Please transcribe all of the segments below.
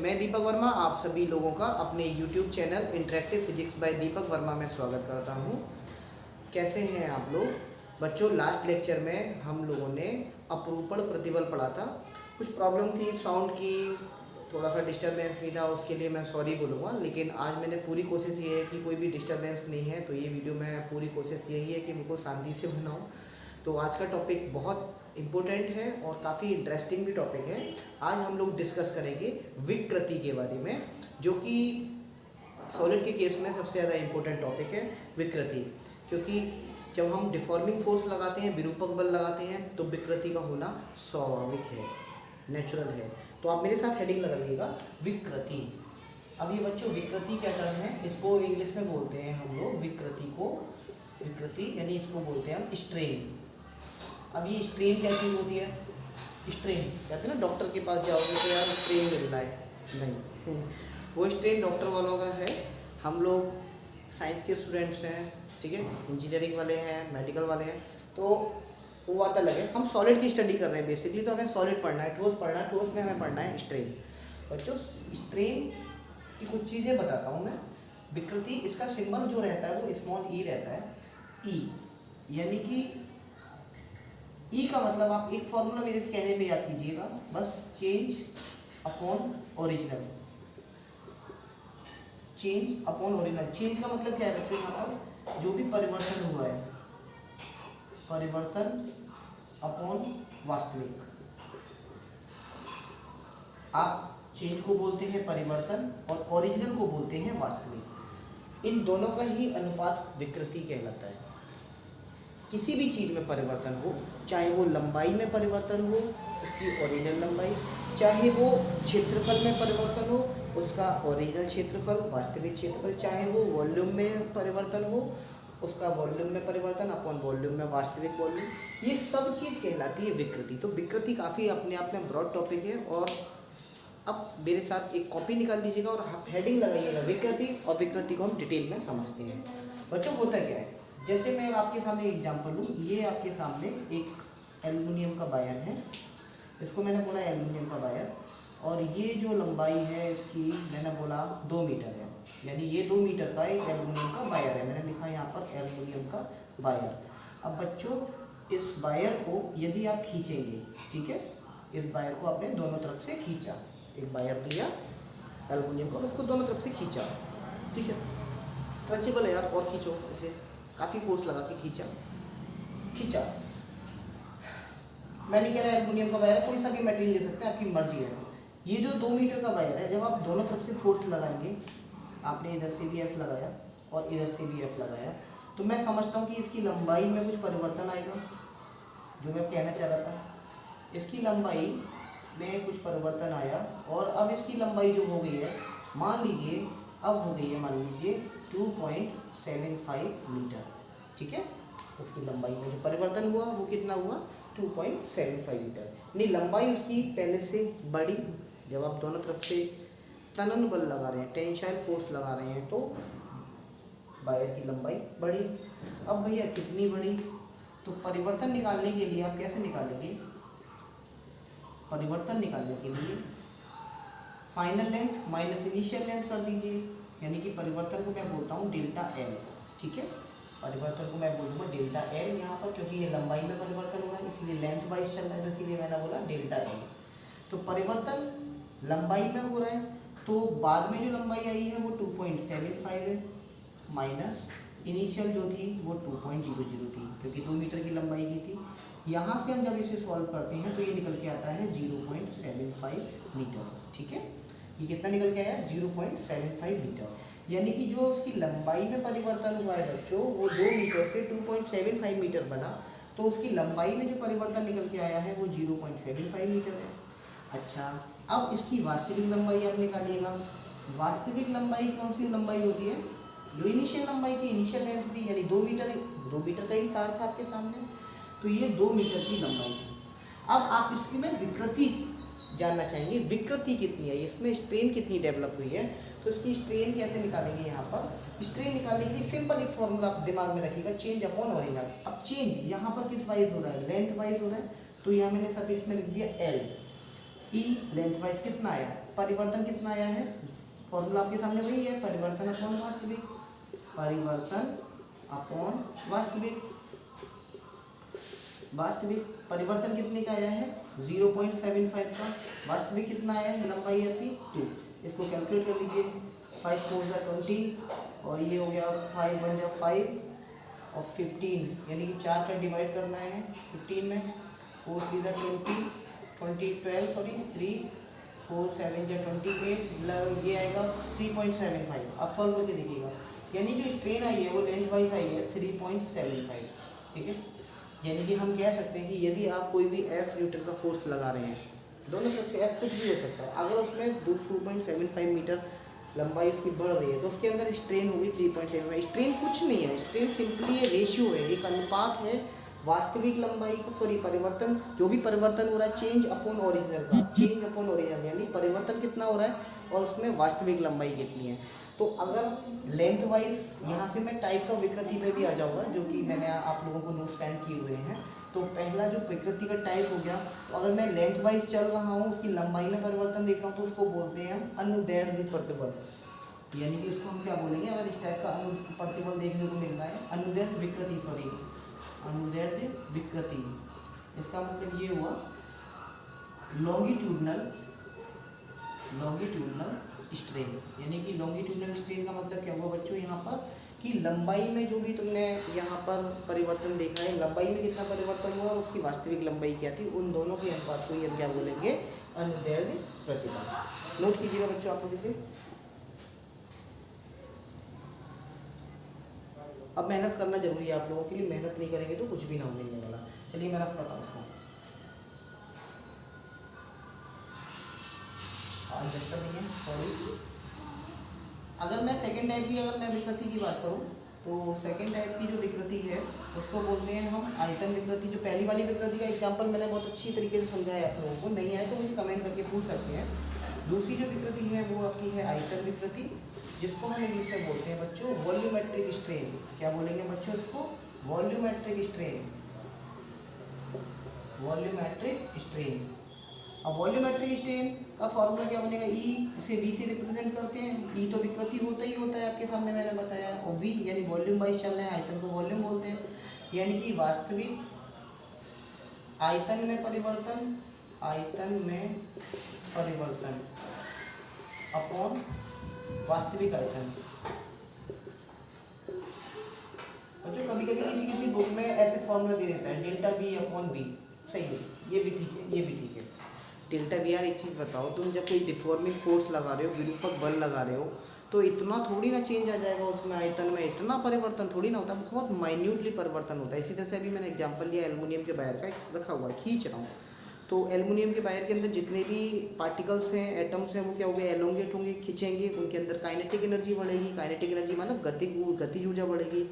मैं दीपक वर्मा आप सभी लोगों का अपने YouTube channel interactive physics by Deepak Verma में स्वागत करता हूं। कैसे हैं आप लोग बच्चों? लास्ट लेक्चर में हम लोगों ने अपरूपण प्रतिबल पढ़ा था। कुछ प्रॉब्लम थी साउंड की, थोड़ा सा डिस्टर्बेंस भी था, उसके लिए मैं सॉरी बोलूँगा। लेकिन आज मैंने पूरी कोशिश ये है कि कोई भी डिस्टर्बेंस नहीं है, तो ये वीडियो मैं पूरी कोशिश यही है कि बिल्कुल शांति से बनाऊँ। तो आज का टॉपिक बहुत इम्पोर्टेंट है और काफ़ी इंटरेस्टिंग भी टॉपिक है। आज हम लोग डिस्कस करेंगे विकृति के बारे में, जो कि सॉलिड के केस में सबसे ज़्यादा इम्पोर्टेंट टॉपिक है विकृति। क्योंकि जब हम डिफॉर्मिंग फोर्स लगाते हैं, विरूपक बल लगाते हैं, तो विकृति का होना स्वाभाविक है, नेचुरल है। तो आप मेरे साथ हेडिंग लगाइएगा विकृति। अब ये बच्चों विकृति क्या टर्म है, इसको इंग्लिश में बोलते हैं हम लोग विकृति को, विकृति यानी इसको बोलते हैं हम स्ट्रेन। अब ये स्ट्रेन क्या चीज़ होती है? स्ट्रेन कहते हैं ना, डॉक्टर के पास जाओगे तो यार स्ट्रेन मिलना है, नहीं वो स्ट्रेन डॉक्टर वालों का है। हम लोग साइंस के स्टूडेंट्स हैं, ठीक है, इंजीनियरिंग वाले हैं, मेडिकल वाले हैं, तो वो बात अलग है। हम सॉलिड की स्टडी कर रहे हैं बेसिकली, तो हमें सॉलिड पढ़ना है, ठोस पढ़ना है, ठोस में हमें पढ़ना है स्ट्रेन। बच्चों स्ट्रेन की कुछ चीज़ें बताता हूँ मैं। विकृति, इसका सिंबल जो रहता है वो स्मॉल ई रहता है, ई, यानी कि ई का मतलब आप एक फॉर्मूला मेरे कहने पे याद कीजिएगा बस, change upon original. Change upon original, change का मतलब क्या है बच्चों? यहाँ पर जो भी परिवर्तन हुआ है, परिवर्तन अपॉन वास्तविक, आप चेंज को बोलते हैं परिवर्तन और ओरिजिनल को बोलते हैं वास्तविक। इन दोनों का ही अनुपात विकृति कहलाता है। किसी भी चीज़ में परिवर्तन हो, चाहे वो लंबाई में परिवर्तन हो, उसकी ओरिजिनल लंबाई, चाहे वो क्षेत्रफल में परिवर्तन हो, उसका ओरिजिनल क्षेत्रफल, वास्तविक क्षेत्रफल, चाहे वो वॉल्यूम में परिवर्तन हो, उसका वॉल्यूम में परिवर्तन अपॉन वॉल्यूम में वास्तविक वॉल्यूम, ये सब चीज़ कहलाती है विकृति। तो विकृति काफ़ी अपने आप में ब्रॉड टॉपिक है। और अब मेरे साथ एक कॉपी निकाल दीजिएगा और हेडिंग लगाइएगा विकृति, और विकृति को हम डिटेल में समझते हैं। बच्चों होता क्या है, जैसे मैं आपके सामने एग्जांपल लूँ, ये आपके सामने एक एल्युमिनियम का वायर है, इसको मैंने बोला एल्युमिनियम का वायर, और ये जो लंबाई है इसकी मैंने बोला 2 मीटर है, यानी ये 2 मीटर का एक एल्युमिनियम का वायर है। मैंने लिखा यहाँ पर एल्युमिनियम का वायर। अब बच्चों इस वायर को यदि आप खींचेंगे, ठीक है, इस वायर को आपने दोनों तरफ से खींचा, एक वायर लिया एल्युमिनियम का, उसको दोनों तरफ से खींचा, ठीक है, स्ट्रेचेबल है यार, और खींचो इसे, काफ़ी फोर्स लगा के खींचा। मैं नहीं कह रहा एल्युमिनियम का वायर है, कोई सा भी मटेरियल ले सकते हैं, आपकी मर्जी है। ये जो 2 मीटर का वायर है, जब आप दोनों तरफ से फोर्स लगाएंगे, आपने इधर से भी एफ लगाया और इधर से भी एफ लगाया, तो मैं समझता हूँ कि इसकी लंबाई में कुछ परिवर्तन आएगा। जो मैं कहना चाह रहा था, इसकी लंबाई में कुछ परिवर्तन आया, और अब इसकी लंबाई जो हो गई है, मान लीजिए अब हो गई है, मान लीजिए 2.75 मीटर, ठीक है। उसकी लंबाई में जो परिवर्तन हुआ वो कितना हुआ? 2.75 मीटर। नहीं, लंबाई उसकी पहले से बढ़ी। जब आप दोनों तरफ से तनन बल लगा रहे हैं, टेंसाइल फोर्स लगा रहे हैं, तो वायर की लंबाई बढ़ी। अब भैया कितनी बढ़ी? तो परिवर्तन निकालने के लिए आप कैसे निकालेंगे? परिवर्तन निकालने के लिए final length minus initial length कर दीजिए, यानी कि परिवर्तन को मैं बोलता हूँ डेल्टा एल, ठीक है। परिवर्तन को मैं बोलूँगा डेल्टा एल यहाँ पर, क्योंकि ये लंबाई में परिवर्तन हुआ है, इसलिए लेंथ वाइज चल रहा है, तो इसीलिए मैंने बोला डेल्टा एल। तो परिवर्तन लंबाई में हो रहा है, तो बाद में जो लंबाई आई है वो 2.75 है, माइनस इनिशियल जो थी वो 2.00 थी, क्योंकि 2 मीटर की लंबाई की थी। यहाँ से हम जब इसे सॉल्व करते हैं तो ये निकल के आता है 0.75 मीटर, ठीक है। ये कितना निकल के आया? 0.75 मीटर। यानी कि जो उसकी लंबाई में परिवर्तन हुआ है बच्चों, वो 2 मीटर से 2.75 मीटर बना, तो उसकी लंबाई में जो परिवर्तन निकल के आया है वो 0.75 मीटर है। अच्छा, अब इसकी वास्तविक लंबाई आप निकालिएगा। वास्तविक लंबाई कौन सी लंबाई होती है? जो इनिशियल लंबाई थी, इनिशियल लेंथ थी, यानी 2 मीटर, 2 मीटर का ही तार था आपके सामने, तो ये 2 मीटर की लंबाई थी। अब आप इसकी में विकृति जानना चाहेंगे, विकृति कितनी है, इसमें स्ट्रेन कितनी डेवलप हुई है, तो इसकी स्ट्रेन कैसे निकालेंगे? यहाँ पर स्ट्रेन निकालने के लिए सिंपल एक फॉर्मूला आप दिमाग में रखिएगा, चेंज अपॉन ओरिजिनल। अब चेंज यहाँ पर किस वाइज हो रहा है? लेंथ वाइज हो रहा है, तो यहाँ मैंने सफिक्स में लिख दिया एल। ई लेंथ वाइज कितना आया? परिवर्तन कितना आया है, फॉर्मूला आपके सामने वही है, परिवर्तन अपॉन वास्तविक, परिवर्तन अपॉन वास्तविक। वास्तविक परिवर्तन कितने का आया है 0.75 का, वास्तविक कितना आया है, लंबाई आपकी 2। इसको कैलकुलेट कर लीजिए, 5 4 जा 20 और ये हो गया 5 1 जा 5 और 15, यानी कि 4 का डिवाइड करना है 15 में, 4 3 जा 20 12 सॉरी 3 4 7 जा 28, ये आएगा 3.75। अब सॉल्व करके देखिएगा, यानी जो स्ट्रेन आई है वो लेंथ वाइज आई है 3.75, ठीक है। यानी कि हम कह सकते हैं कि यदि आप कोई भी F न्यूटन का फोर्स लगा रहे हैं, दोनों तरफ से F कुछ भी हो सकता है, अगर उसमें 2.75 मीटर लंबाई उसकी बढ़ रही है तो उसके अंदर स्ट्रेन होगी 3.75। स्ट्रेन कुछ नहीं है, स्ट्रेन सिंपली ये रेशियो है, एक अनुपात है वास्तविक लंबाई को, सॉरी परिवर्तन, जो भी परिवर्तन हो रहा है चेंज अपॉन ओरिजिनल का, चेंज अपॉन ओरिजिनल, यानी परिवर्तन कितना हो रहा है और उसमें वास्तविक लंबाई कितनी है। तो अगर लेंथ वाइज, यहाँ से मैं टाइप्स ऑफ विकृति पे भी आ जाऊँगा, जो कि मैंने आप लोगों को नोट सेंड किए हुए हैं। तो पहला जो विकृति का टाइप हो गया, तो अगर मैं लेंथ वाइज चल रहा हूँ, उसकी लंबाई में परिवर्तन देख रहा हूँ, तो उसको बोलते हैं हम अनुदैर्ध्य प्रतिबल, यानी कि उसको हम क्या बोलेंगे, अगर इस टाइप का प्रतिबल देखने को मिल रहा है, अनुदैर्ध्य विकृति, सॉरी अनुदैर्ध्य विकृति, इसका मतलब ये हुआ लॉन्गिट्यूडनल स्ट्रेन। यानी कि लॉन्गिट्यूडनल स्ट्रेन का मतलब क्या हुआ बच्चों, यहाँ पर कि लंबाई में जो भी तुमने यहाँ पर परिवर्तन देखा है, लंबाई में कितना परिवर्तन हुआ और उसकी वास्तविक लंबाई क्या थी, उन दोनों के अनुपात को ही हम क्या बोलेंगे, अनुदैर्ध्य प्रतिबल। नोट कीजिएगा बच्चों आप लोग इसे। अब मेहनत करना जरूरी है आप लोगों के लिए, मेहनत नहीं करेंगे तो कुछ भी ना मिलने वाला। चलिए मैं रफ बताऊँ इसको, रजिस्टर नहीं है, सॉरी। अगर मैं सेकंड टाइप की, अगर मैं विकृति की बात करूँ, तो सेकंड टाइप की जो विकृति है उसको बोलते हैं हम आयतन विकृति। जो पहली वाली विकृति का एग्जांपल मैंने बहुत अच्छी तरीके से समझाया आप लोगों को, नहीं आए तो मुझे कमेंट करके पूछ सकते हैं। दूसरी जो विकृति है वो आपकी है आयतन विकृति, जिसको हम इंग्लिश में बोलते हैं बच्चों वॉल्यूमेट्रिक स्ट्रेन। क्या बोलेंगे बच्चों इसको, वॉल्यूमेट्रिक स्ट्रेन, वॉल्यूमेट्रिक स्ट्रेन। अब वॉल्यूमेट्रिक स्ट्रेन का फॉर्मूला क्या बनेगा, ई इसे वी से रिप्रेजेंट करते हैं, ई तो विकृति होता ही होता है आपके सामने मैंने बताया, और वी यानी वॉल्यूम वाइज चल रहे हैं, आयतन को वॉल्यूम बोलते हैं, यानी कि वास्तविक आयतन में परिवर्तन, आयतन में परिवर्तन अपॉन वास्तविक आयतन। बच्चों कभी कभी किसी बुक में ऐसे फॉर्मूला दे देता है डेल्टा वी अपॉन वी, सही है, ये भी ठीक है, ये भी ठीक है। डेल्टा वी आर, एक चीज़ बताओ, तुम जब कोई डिफॉर्मिंग फोर्स लगा रहे हो, विरूपक बल लगा रहे हो, तो इतना थोड़ी ना चेंज आ जाएगा उसमें, आयतन में इतना परिवर्तन थोड़ी ना होता है, बहुत माइन्यूटली परिवर्तन होता है। इसी तरह से अभी मैंने एग्जांपल लिया एल्युमिनियम के वायर का, रखा हुआ है, खींच रहा हूँ, तो एल्युमिनियम के वायर के अंदर जितने भी पार्टिकल्स हैं, एटम्स हैं, वो क्या हो गए, एलोंगेट होंगे, खींचेंगे, उनके अंदर काइनेटिक एनर्जी बढ़ेगी, काइनेटिक एनर्जी मतलब गतिज ऊर्जा बढ़ेगी,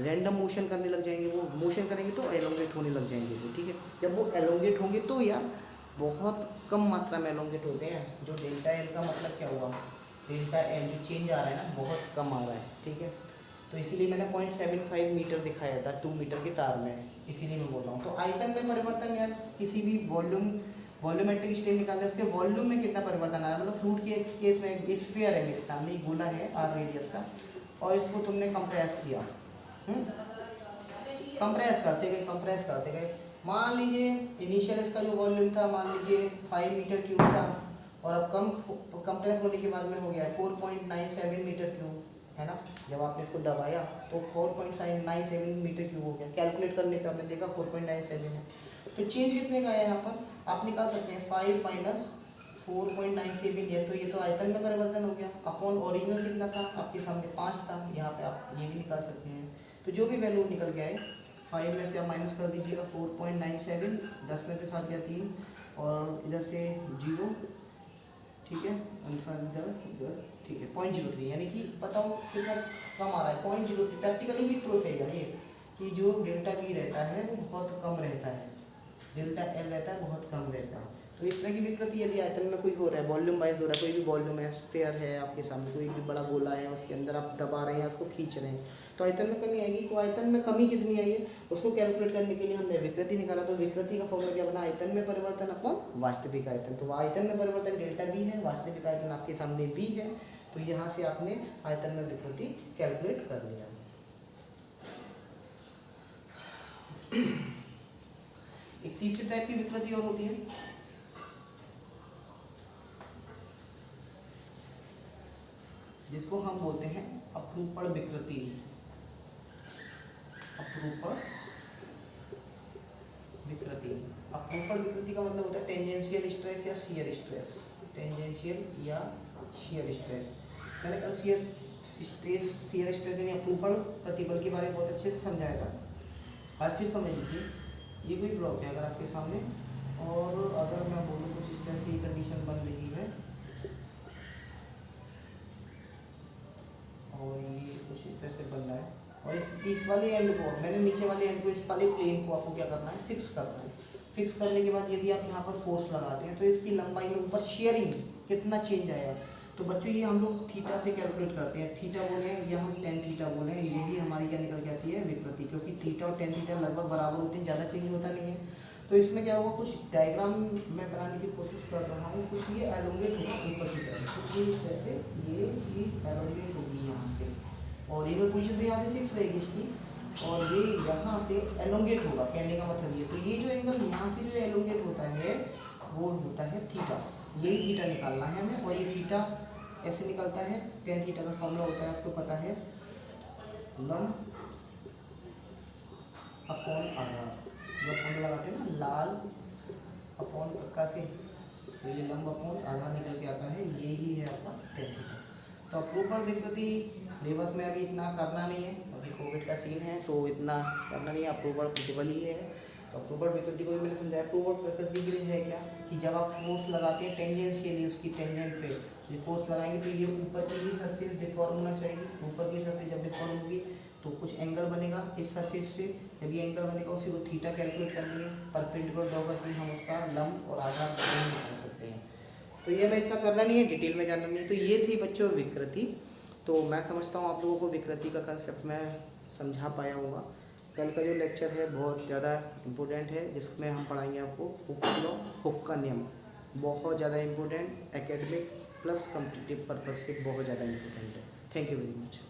रैंडम मोशन करने लग जाएंगे, वो मोशन करेंगे तो एलोंगेट होने लग जाएंगे वो, ठीक है। जब वो एलोंगेट होंगे तो यार बहुत कम मात्रा में एलोंगेट होते हैं, जो डेल्टा एल का मतलब क्या हुआ, डेल्टा एल जो चेंज आ रहा है ना बहुत कम आ रहा है, ठीक है। तो इसीलिए मैंने 0.75 मीटर दिखाया था 2 मीटर के तार में, इसीलिए मैं बोल रहा हूँ। तो आयतन में परिवर्तन यार, किसी भी वॉल्यूमेट्रिक स्ट्रेन निकालने उसके वॉल्यूम में कितना परिवर्तन आ रहा है, मतलब फ्लूइड के केस में एक स्फीयर है मेरे सामने, एक गोला है आर रेडियस का, और इसको तुमने कंप्रेस किया, कंप्रेस करते गए, मान लीजिए इनिशियल इसका जो वॉल्यूम था मान लीजिए 5 मीटर क्यूब था, और अब कंप्रेस होने के बाद में हो गया 4.97 मीटर क्यूब, है ना। जब आपने इसको दबाया तो 4.97 मीटर क्यूब हो गया, कैलकुलेट करने पे आपने देखा 4.97 है। तो चेंज कितने का है यहाँ पर आप निकाल सकते हैं, 5 माइनस 4.97 है, तो ये तो आयतन में परिवर्तन हो गया, अपॉन ओरिजिनल कितना था आपके सामने 5 था, यहाँ पे आप ये भी निकाल सकते हैं। तो जो भी वैल्यू निकल गया है 5 में से आप माइनस कर दीजिएगा 4.97, 10 में से 7 गया 3, और इधर से 0, ठीक है, अनुसार इधर ठीक है 0.03, यानी कि बताओ कितना कम आ रहा है 0.03। प्रैक्टिकली भी ट्रूथ है यार ये, कि जो डेल्टा वी रहता है वो बहुत कम रहता है, डेल्टा एल रहता है बहुत कम रहता है। तो इस तरह की विकृति यदि आयतन में कोई हो रहा है, वॉल्यूम वाइज हो रहा है, कोई भी वॉल्यूम है, स्फीयर है आपके सामने, कोई भी बड़ा गोला है, उसके अंदर आप दबा रहे हैं, उसको खींच रहे हैं, तो आयतन में कमी आएगी। तो आयतन में कमी कितनी आई है उसको कैलकुलेट करने के लिए हमने विकृति निकाला। तो विकृति का फॉर्मूला क्या बना, आयतन में परिवर्तन अपॉन वास्तविक आयतन। तो आयतन में परिवर्तन डेल्टा बी है, वास्तविक आयतन आपके सामने वी है। तो यहाँ से आपने आयतन में विकृति कैलकुलेट कर लिया। एक तीसरी टाइप की विकृति और होती है, जिसको हम बोलते हैं अपरूपण विकृति। अपरूपण विकृति, अपरूपण विकृति का मतलब होता है टेंजेंशियल स्ट्रेस या शियर स्ट्रेस। टेंजेंशियल या शियर स्ट्रेस, मैंने कल शियर स्ट्रेस यानी अपरूपण प्रतिबल के बारे में बहुत अच्छे से समझाया था। आज फिर समझ लीजिए, ये कोई ब्लॉक है अगर आपके सामने, और अगर मैं बोलूँ कुछ इस तरह से कंडीशन बन रही है, और ये कुछ इस तरह से बन रहा है, और इस वाले एंड को मैंने नीचे वाले एंड को, इस वाले प्लेन को आपको क्या करना है, फिक्स करना है। फिक्स करने के बाद यदि आप यहाँ पर फोर्स लगाते हैं तो इसकी लंबाई में ऊपर शेयरिंग कितना चेंज आएगा। तो बच्चों ये हम लोग थीटा से कैलकुलेट करते हैं, थीटा बोले हैं या हम टेन थीटा बोले हैं, यही हमारी क्या निकल के आती है, विकृति। क्योंकि थीटा और टेन थीटा लगभग बराबर होते हैं, ज़्यादा चेंज होता नहीं है। तो इसमें क्या होगा, कुछ डायग्राम मैं बनाने की कोशिश कर रहा हूँ, कुछ ये एलोंगेट होगा ऊपर की तरफ, कुछ ये जैसे ये चीज़ एलोंगेट होगी यहाँ से, और ये पोजीशन तो यहाँ से फिक्स रहेगी इसकी, और ये यहाँ से एलोंगेट होगा। कहने का मतलब ये, तो ये जो एंगल यहाँ से जो एलोंगेट होता है वो होता है थीटा। यही थीटा निकालना है हमें, और ये थीटा ऐसे निकलता है, टेन थीटा का फॉर्मूला होता है आपको पता है, लंब अपॉन आधार। जो फॉर्मूला लगाते हैं ना, लाल अपॉन कक्का से, तो ये लंब अपॉन आधार निकल के आता है, यही है आपका टेन थीटा। तो अपरूपण विकृति रिवर्स में अभी इतना करना नहीं है, अभी कोविड का सीन है तो इतना करना नहीं है, अपरूपण प्रतिबल ही है। तो अपरूपण विकृति को भी मैंने समझाया। अपरूपण विकृति के लिए है क्या कि जब आप फोर्स लगाते हैं टेंजेंशियली उसकी टेंजेंट पे, ये फोर्स लगाएंगे तो ये ऊपर की ही सरफेस डिफॉर्म होना चाहिए। ऊपर की सरफेस जब डिफॉर्म होगी तो कुछ एंगल बनेगा इस सरफेस से, जब ये एंगल बनेगा उसी को थीटा कैलकुलेट कर लेंगे, परपेंडिकुलर ड्रॉ करके हम उसका लंब और आधार निकाल सकते हैं। तो ये मैं इतना करना नहीं है, डिटेल में जानना नहीं है। तो ये थी बच्चों विकृति। तो मैं समझता हूँ आप लोगों को विकृति का कंसेप्ट मैं समझा पाया होगा। कल का जो लेक्चर है बहुत ज़्यादा इम्पोर्टेंट है, जिसमें हम पढ़ाएंगे आपको हुक्स लॉ, हुक का नियम, बहुत ज़्यादा important, academic plus competitive purpose से बहुत ज़्यादा इम्पोर्टेंट है। Thank you very much.